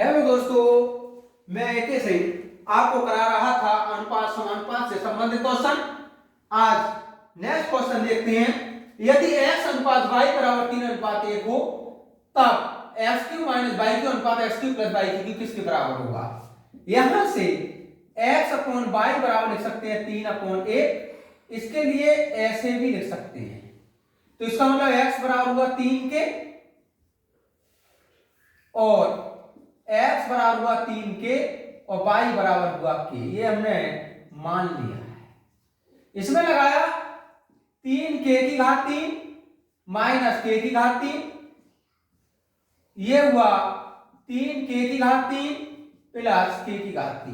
Hello दोस्तों, मैं एक से आपको करा रहा था अनुपात समानुपात से संबंधित क्वेश्चन। आज नेक्स्ट क्वेश्चन देखते हैं। यदि x अनुपात y बराबर 3:1 हो तब x³ माइनस y³ अनुपात x³ प्लस y³ किसके बराबर होगा। यहां से x अपॉन y बराबर लिख सकते हैं 3/1। इसके लिए ऐसे भी लिख सकते हैं, तो इसका मतलब x बराबर हुआ 3 के और x बराबर हुआ 3 के और y बराबर हुआ k। ये हमने मान लिया है। इसमें लगाया 3k³ माइनस k³ ये हुआ 3k³ प्लस k³।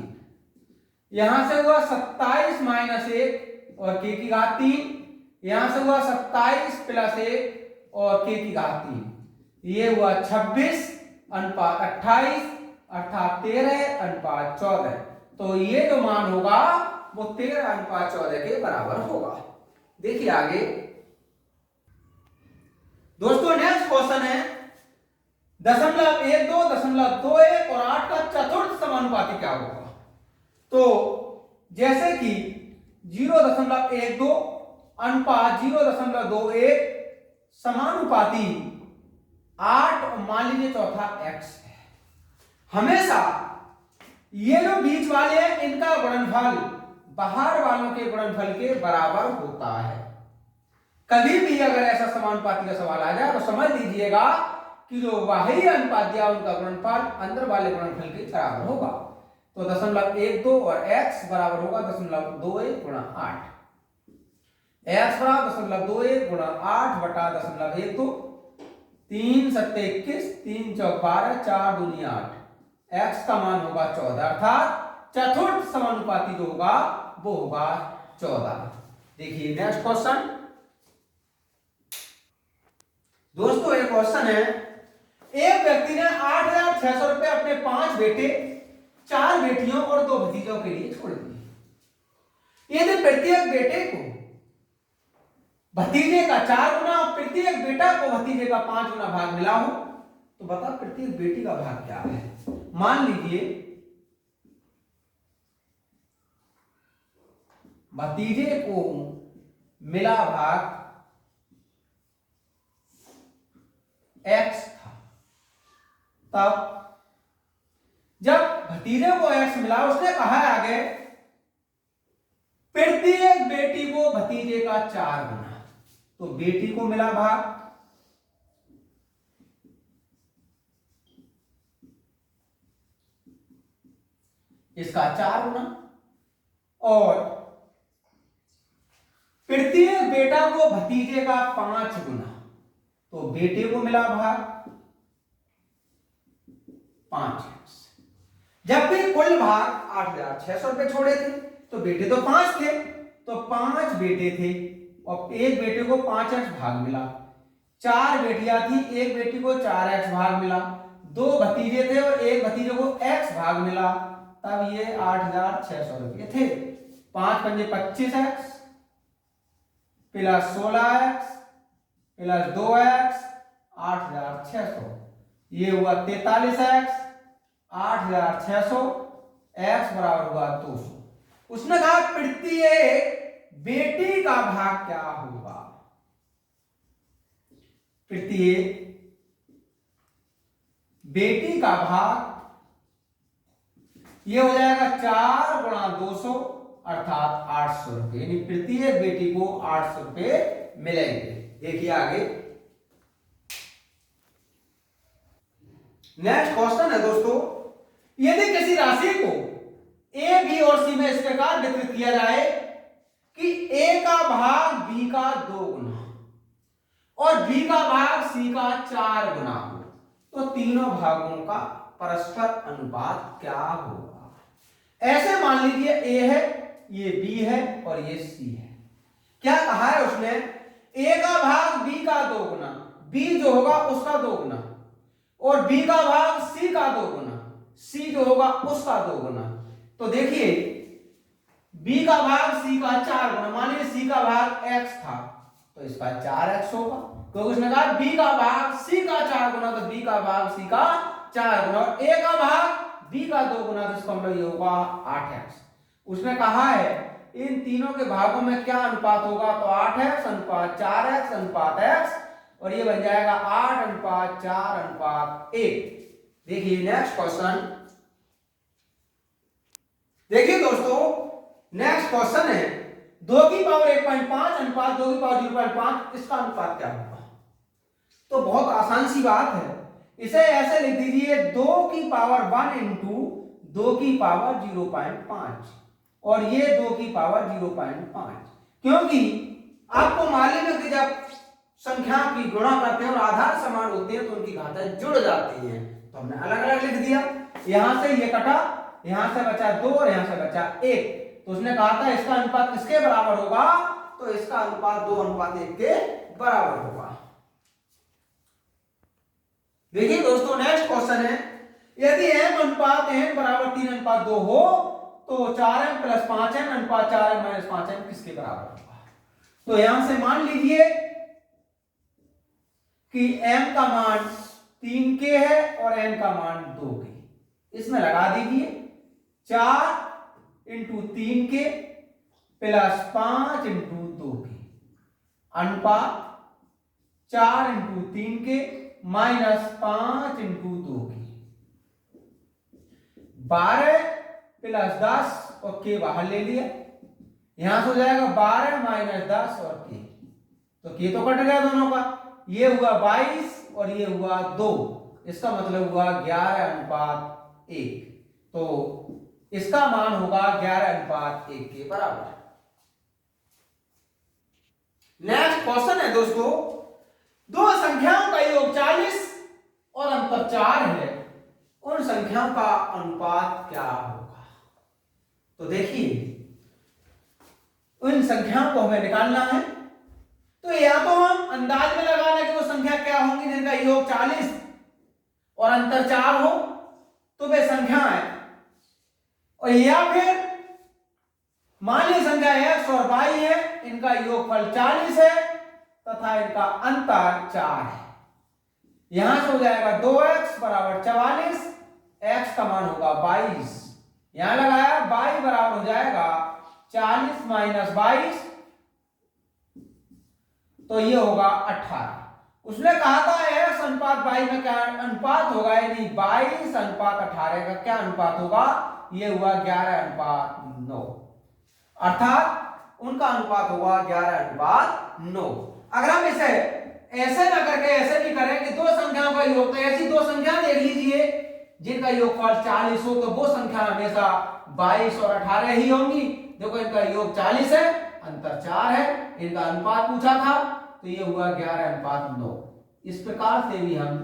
यहां से हुआ 27 माइनस 1 और k³। यहां से हुआ 27 प्लस 1 और k³। ये हुआ 26 अनुपात 28 अर्थात 13:14। तो ये जो मान होगा वो 13:14 के बराबर होगा। देखिए आगे दोस्तों, नेक्स्ट क्वेश्चन है 0.12, 0.21 और 8 का चतुर्थ समानुपाती क्या होगा। तो जैसे कि 0.12 अनुपात 0.21 समानुपाती 8 और मान लीजिए चौथा x है। हमेशा ये जो बीच वाले हैं इनका गुणनफल बाहर वालों के गुणनफल के बराबर होता है। कभी भी अगर ऐसा समानुपाती का सवाल आ जाए तो समझ लीजिएगा कि जो बाहरी अनुपात दिया उनका गुणनफल अंदर वाले गुणनफल के बराबर होगा। तो 0.12 और x बराबर होगा 0.21 गुणा 8। x बराबर 0.21 गुणा 8 बटा 0.12। 3 7 21, 3 चौक 12, 4 दूनी 8। x का मान होगा 14 अर्थात चतुर्थ समानुपाती जो होगा वो होगा 14। देखिए नेक्स्ट क्वेश्चन दोस्तों, एक क्वेश्चन है। एक व्यक्ति ने 8,600 रुपए अपने 5 बेटे, 4 बेटियों और 2 भतीजों के लिए छोड़ दिए। यदि प्रत्येक बेटे को भतीजे का 4 गुना और प्रत्येक बेटा को भतीजे का 5 गुना भाग मिला हो तो बता प्रत्येक बेटी का भाग क्या है। मान लीजिए भतीजे को मिला भाग x था, तब जब भतीजे को x मिला उसने कहा आगे प्रत्येक बेटी को भतीजे का 4 गुना। तो बेटी को मिला भाग इसका 4 गुना और प्रत्येक बेटा को भतीजे का 5 गुना। तो बेटे को मिला भाग 5x। जबकि कुल भाग 8,600 रुपए छोड़े थे तो बेटे तो 5 थे, तो 5 बेटे थे और एक बेटे को 5x भाग मिला। 4 बेटियां थी, एक बेटी को 4x भाग मिला। 2 भतीजे थे और एक भतीजे को x भाग मिला। तब ये 8,600 रुपये थे। 5 पंजे 25x plus 16x plus 2x 8,600। ये हुआ 43x 8,600 x बराबर हुआ 200। उसने कहा प्रत्येक बेटी का भाग क्या होगा। प्रत्येक बेटी का भाग ये हो जाएगा 4 गुणा 200 अर्थात 800 रुपये, यानी प्रत्येक बेटी को 800 रुपये मिलेंगे। देखिए आगे नेक्स्ट क्वेश्चन है दोस्तों। यदि किसी राशि को ए बी और सी में इस प्रकार वितरित किया जाए कि ए का भाग बी का 2 गुना और बी का भाग सी का 4 गुना हो तो तीनों भागों का परस्पर अनुपात क्या होगा। ऐसे मान लीजिए ए है, ये बी है और ये सी है। क्या कहा है उसने, ए का भाग बी का 2 गुना, बी जो होगा उसका 2 गुना और बी का भाग सी का 2 गुना, सी जो होगा उसका 2 गुना। तो देखिए बी का भाग सी का 4 गुना, मान लीजिए सी का भाग x था तो इसका 4x होगा, क्योंकि उसने कहा बी का भाग सी का 4 गुना, तो बी का भाग सी का 4 गुना, और ए का भाग बी का 2 गुना, तो इसका मतलब ये होगा 8x। उसने कहा है इन तीनों के भागों में क्या अनुपात होगा, तो 8x अनुपात 4x अनुपात x, और ये बन जाएगा 8 अनुपात 4 अनुपात 1। देखिए नेक्स्ट क्वेश्चन, देखिए दोस्तों नेक्स्ट क्वेश्चन है 2 की पावर 1.5 अनुपात 2 की पावर 0.5, इसका अनुपात क्या होगा। तो बहुत आसान सी बात है, इसे ऐसे लिख दीजिए 2 की पावर 1 इंटू 2 की पावर 0.5, और ये 2 की पावर 0.5, क्योंकि आपको मालूम है कि जब संख्या की गुणा करते हैं और आधार समान होते हैं तो उनकी घातें जुड़ जाती हैं, तो हमने अलग अलग लिख दिया। यहां से ये कटा, यहां से बचा 2 और यहां से बचा 1, तो उसने कहा था इसका अनुपात किसके बराबर होगा, तो इसका अनुपात 2 अनुपात 1 के बराबर होगा। देखिए दोस्तों नेक्स्ट क्वेश्चन है, यदि m अनुपात n बराबर 3 अनुपात 2 हो तो 4m प्लस 5n अनुपात 4m माइनस 5n किसके बराबर होगा। तो यहां से मान लीजिए कि m का मान 3 के है और n का मान 2 के, इसमें लगा दीजिए 4 इंटू 3 के प्लस 5 इंटू 2 के अनुपात 4 इंटू 3 के माइनस 5 इंटू 2 के, 12 प्लस 10 और के बाहर ले लिया, यहां से हो जाएगा 12 माइनस 10 और के, तो के तो कट गया दोनों का, ये हुआ 22 और ये हुआ 2, इसका मतलब हुआ 11 अनुपात 1, तो इसका मान होगा 11 अनुपात 1 के बराबर। नेक्स्ट क्वेश्चन है दोस्तों, दो संख्याओं का योग 40 और अंतर 4 है, उन संख्याओं का अनुपात क्या होगा। तो देखिए उन संख्याओं को हमें निकालना है, तो या तो हम अंदाज में लगा लें कि वो संख्या क्या होंगी जिनका योग 40 और अंतर 4 हो, तो वे संख्या है, और या फिर मान ली संख्या x और y है, इनका योगफल 40 है तथा इनका अंतर 4 है। यहां से हो जाएगा 2x बराबर 44, x का मान होगा 22, यहां लगाया y बराबर हो जाएगा 40 माइनस 22, तो ये होगा 18। उसने कहा था x अनुपात y में क्या अनुपात होगा, यानी 22 अनुपात 18 का क्या अनुपात होगा, ये हुआ 11 अनुपात 9, अर्थात उनका अनुपात होगा 11 अनुपात 9। अगर हम इसे ऐसे ना करके ऐसे भी करें कि दो संख्याओं का योग, तो ऐसी दो संख्या देख लीजिए जिनका योगफल 40 हो, तो वो संख्या हमेशा 22 और 18 ही होंगी। देखो इनका योग 40 है, अंतर 4 है, इनका अनुपात पूछा था, तो ये हुआ 11 अनुपात 9। इस प्रकार से भी हम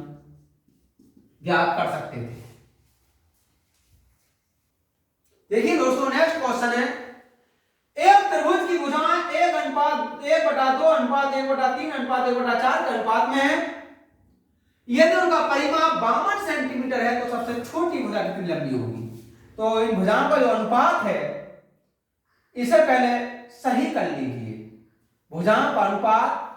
ज्ञात कर सकते थे। देखिए दोस्तों नेक्स्ट क्वेश्चन है, एक त्रिभुज की भुजाएं 1 अनुपात 1/2 अनुपात 1/3 अनुपात 1/4 के अनुपात में है, यदि उनका परिमाप 52 सेंटीमीटर है तो सबसे छोटी भुजा कितनी लंबी होगी। तो इन भुजाओं का जो अनुपात है इसे पहले सही कर लीजिए, भुजाओं का अनुपात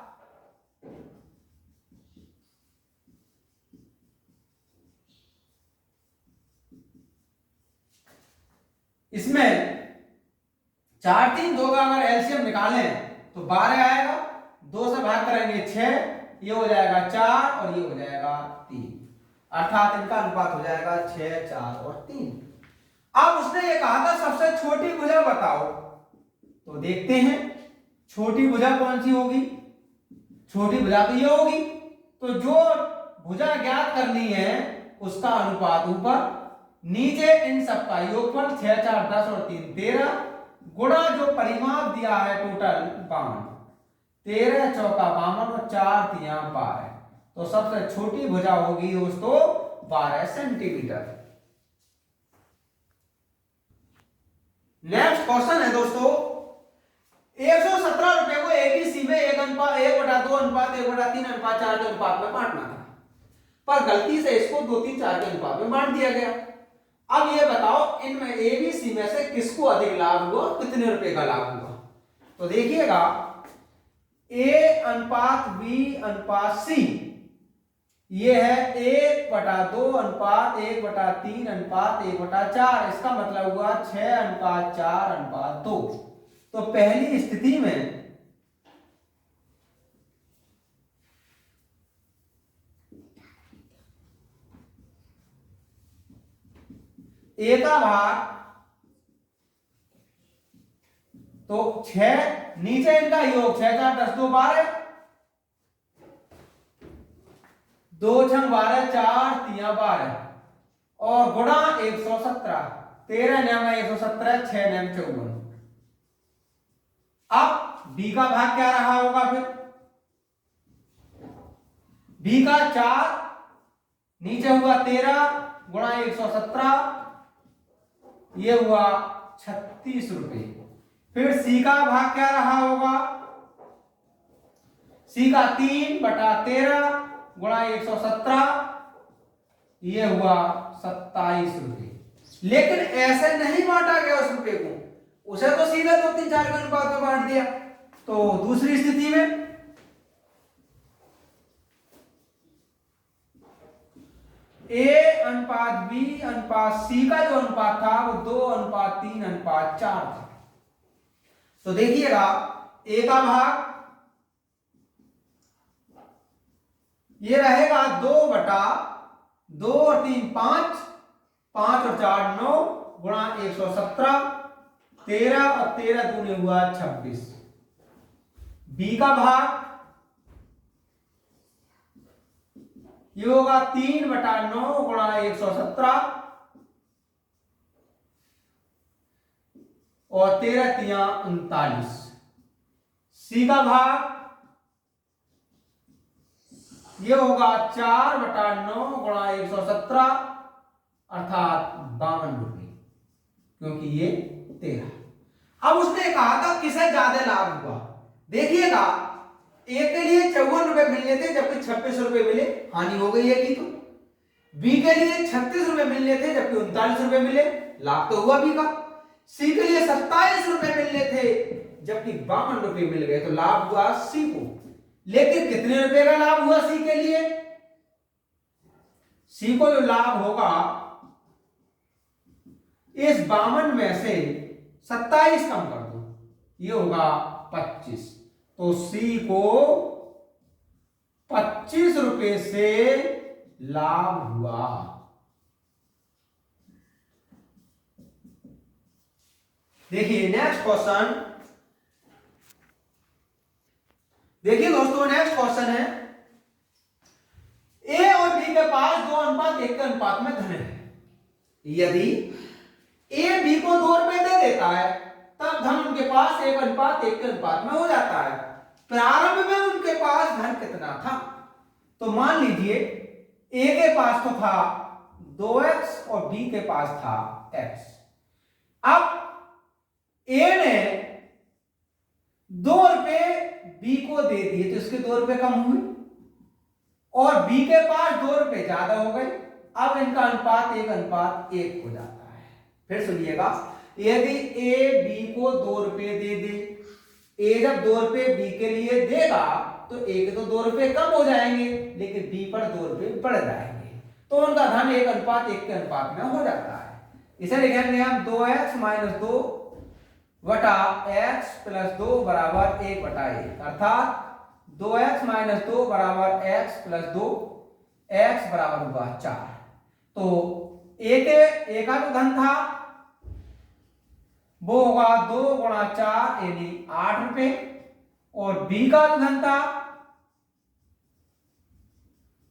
इसमें 4 3 2 का अगर एलसीएम निकालें तो 12 आएगा, 2 से भाग करेंगे 6, ये हो जाएगा 4 और ये हो जाएगा 3, अर्थात इनका अनुपात हो जाएगा 6 4 और 3। अब उसने ये कहा था सबसे छोटी भुजा बताओ, तो देखते हैं छोटी भुजा कौन सी होगी। छोटी भुजा तो ये होगी, तो जो भुजा ज्ञात करनी है उसका अनुपात ऊपर, नीचे इन सबका योगफल 6 4 10 और 3 13, गुणा जो परिमाप दिया है टोटल 52, 13 चौका 52 और 4 3 12, तो सबसे छोटी भुजा होगी दोस्तों 12 सेंटीमीटर। नेक्स्ट क्वेश्चन है दोस्तों, 117 रुपए को एबीसी में 1/2 अनुपात 1/3 अनुपात 4 के अनुपात में बांटना था, पर गलती से इसको 2 3 4 के अनुपात में बांट दिया गया। अब ये बताओ इनमें एबीसी में से किसको अधिक लाभ हुआ, कितने रुपए का लाभ हुआ। तो देखिएगा ए अनुपात बी अनुपात सी, ये है 1/2 अनुपात 1/3 अनुपात 1/4। इसका मतलब हुआ 6:4:2। तो पहली स्थिति में ए का भाग तो 6, नीचे इनका योग 6 4 10 2 12, 2 6 12 4 3 12 और गुणा 117, 13 9 117, 6 9 54। अब बी का भाग क्या रहा होगा फिर? बी का 4, नीचे हुआ 13 गुणा 117, ये हुआ 36 रुपए। फिर सी का भाग क्या रहा होगा? सी का 3/13 गुणा 117, ये हुआ 27 रुपए। लेकिन ऐसे नहीं बांटा गया उस रुपए को, उसे तो सीधे 2 3 4 के अनुपात में बांट दिया। तो दूसरी स्थिति में ए अनुपात बी अनुपात सी का जो अनुपात था वो 2:3:4 था। तो देखिएगा ए का भाग ये रहेगा 2/2 और 3 5, 5 और 4 9 गुणा 117, 13 और 13 दूनी हुआ 26। बी का भाग ये होगा 3/9 गुणा 117 और 13 3 39। सी का भाग ये होगा 4/9 गुणा 117 अर्थात 52 रुपए, क्योंकि ये 13। अब उसने कहा था किसे ज्यादा लाभ हुआ। देखिएगा ए के लिए 54 रुपए मिलने थे जबकि 26 रुपए मिले, हानि हो गई है कि तो। बी के लिए 36 रुपए मिलने थे जबकि 39 रुपए मिले, लाभ तो हुआ बी का। सी के लिए 27 रुपए मिलने थे जबकि 52 रुपए मिल गए, तो लाभ हुआ सी को। लेकिन कितने रुपए का लाभ हुआ सी के लिए? सी को जो लाभ होगा इस 52 में से 27 कम कर दो, ये होगा 25। तो सी को 25 रुपए से लाभ हुआ। देखिए नेक्स्ट क्वेश्चन, देखिए दोस्तों नेक्स्ट क्वेश्चन है ए और बी के पास 2:1 के अनुपात में धन है। यदि ए बी को 2 रुपए दे देता है तब धन उनके पास 1:1 के अनुपात में हो जाता है। प्रारंभ में उनके पास धन कितना था? तो मान लीजिए ए के पास तो था 2x और बी के पास था x। अब ए ने 2 रुपए बी को दे दिए तो इसके 2 रुपए कम हुए और बी के पास 2 रुपए ज्यादा हो गए। अब इनका अनुपात 1:1 हो जाता है। फिर सुनिएगा, यदि ए बी को 2 रुपए दे दे, ए जब 2 रुपए बी के लिए देगा तो ए के तो 2 रुपए कम हो जाएंगे लेकिन बी पर 2 रुपए बढ़ जाएंगे, तो उनका धन 1:1 के अनुपात में हो जाता है। इसे लिखेंगे हम 2x - 2 बटा x + 2 बराबर 1/1, अर्थात 2x - 2 बराबर x + 2, x बराबर हुआ 4। तो ए का जो धन था वो होगा 2 × 4 यानी 8 रुपए, और बी का जो धन था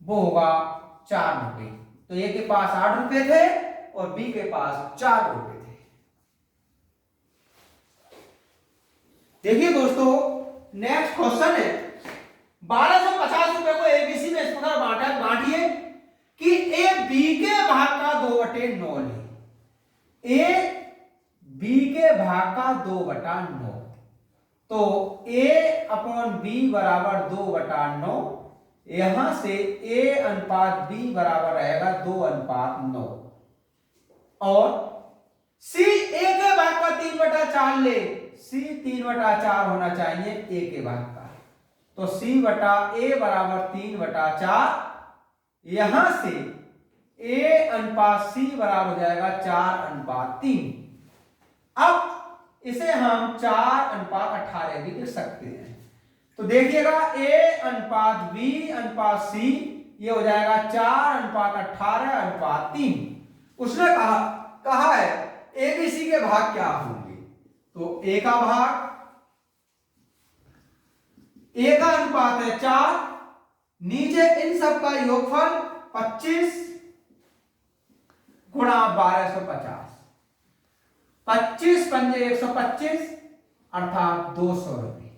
वो होगा 4 रुपए। तो ए के पास 8 रुपए थे और बी के पास 4 रुपए थे। देखिए दोस्तों नेक्स्ट क्वेश्चन है 1250 रुपए को एबीसी में इस प्रकार बांटिए कि ए बी के भाग का 2/9 ले। ए बी के भाग का 2/9, तो a/b बराबर 2/9। यहां से a/b बराबर रहेगा 2:9 और c a के भाग का 3/4 ले, c 3/4 होना चाहिए a के भाग का, तो c/a बराबर 3/4, यहां से A अनुपात C बराबर हो जाएगा 4:3। अब इसे हम 4:18 भी लिख सकते हैं। तो देखिएगा A अनुपात B अनुपात C ये हो जाएगा 4:18:3। उसने कहा है ABC के भाग क्या होंगे। तो A का भाग, A का अनुपात है 4, नीचे इन सब का योगफल 25 गुणा 1250, 25 पंजे 125 अर्थात 200 रुपये।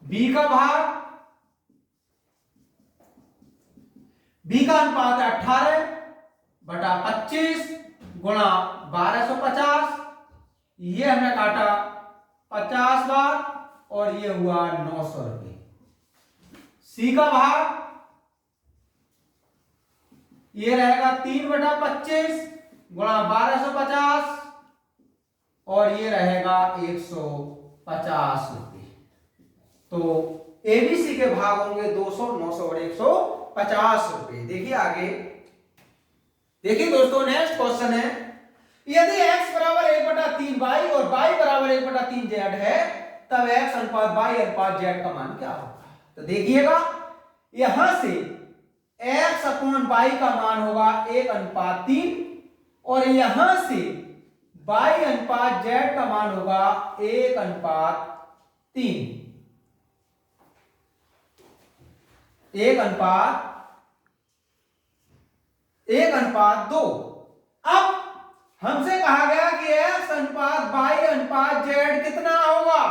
B का भाग, B का अनुपात है 18/25 गुणा 1250, ये हमने काटा 50 बार और ये हुआ 900 रुपये। C का भाग, ये रहेगा 3/25 गुणा 1250 और ये रहेगा 150 रुपये। तो ABC के भाग होंगे 200, 900 और 150 रुपये। देखिए आगे, देखिए दोस्तों नेक्स्ट क्वेश्चन है, यदि x बराबर 1/3y और y बराबर 1/3z है तब x अनुपात y अनुपात z का मान क्या होगा। तो देखिएगा यहां से x अपॉन y का मान होगा 1:3 और यहां से y अनुपात z का मान होगा 1:3, 1:2। अब हमसे कहा गया कि x अनुपात y अनुपात z कितना होगा।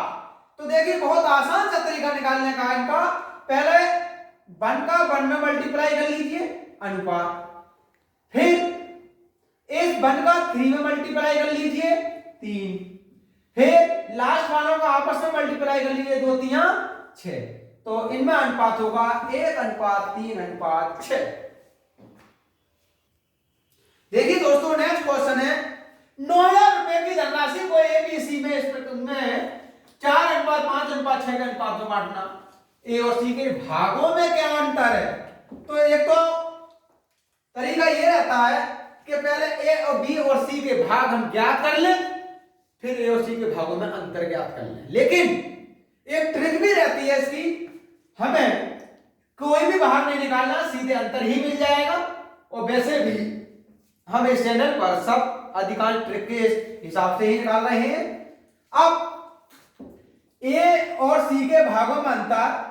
तो देखिए बहुत आसान सा तरीका निकालने का इनका, पहले 1 का 1 में मल्टीप्लाई कर लीजिए अनुपात, फिर इस 1 का 3 में मल्टीप्लाई कर लीजिए 3, फिर लास्ट वालों का आपस में मल्टीप्लाई कर लीजिए 2 3 6, तो इनमें अनुपात होगा 1:3:6। देखिए दोस्तों नेक्स्ट क्वेश्चन है, 9000 रुपए की धनराशि को ABC में इस में 4:5:6 के अनुपात में बांटना। ए और सी के भागों में क्या अंतर है। तो एक तो तरीका ये रहता है कि पहले ए और बी और सी के भाग हम ज्ञात कर लें, फिर ए और सी के भागों में अंतर ज्ञात कर लें। लेकिन एक ट्रिक भी रहती है इसकी, हमें कोई भी भाग नहीं निकालना, सीधे अंतर ही मिल जाएगा। और वैसे भी हम इस चैनल पर सब अधिकांश ट्रिक के हिसाब से ही निकाल रहे हैं। अब ए और सी के भागों में अंतर,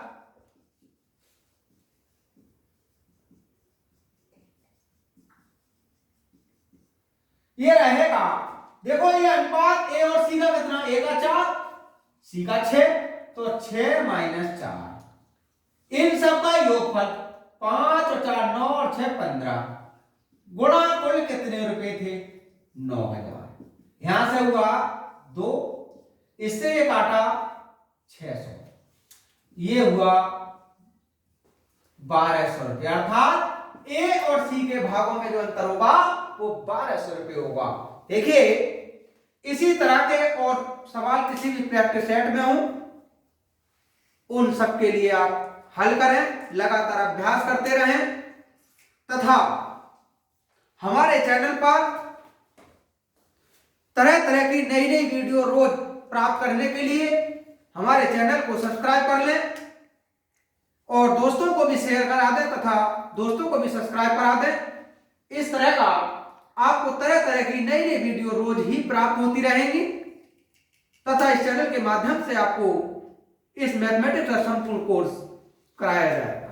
ये रहेगा, देखो ये अनुपात ए और सी का कितना, ए का 4 सी का 6, तो 6 - 4, इन सब का योगफल 5 और 4 9 और 6 15 गुणा कुल कितने रुपए थे 9000। यहां से हुआ 2, इससे ये काटा 600, ये हुआ 1200 रुपये। अर्थात ए और सी के भागों में जो अंतर होगा वो 1200 रुपये होगा। देखिए इसी तरह के और सवाल किसी भी प्रैक्टिस सेट में हो, उन सब के लिए आप हल करें, लगातार अभ्यास करते रहें तथा हमारे चैनल पर तरह तरह की नई नई वीडियो रोज प्राप्त करने के लिए हमारे चैनल को सब्सक्राइब कर लें और दोस्तों को भी शेयर करा दें तथा दोस्तों को भी सब्सक्राइब करा दें। इस तरह का आपको तरह तरह की नई नई वीडियो रोज ही प्राप्त होती रहेंगी तथा इस चैनल के माध्यम से आपको इस मैथमेटिक्स का संपूर्ण कोर्स कराया जाएगा।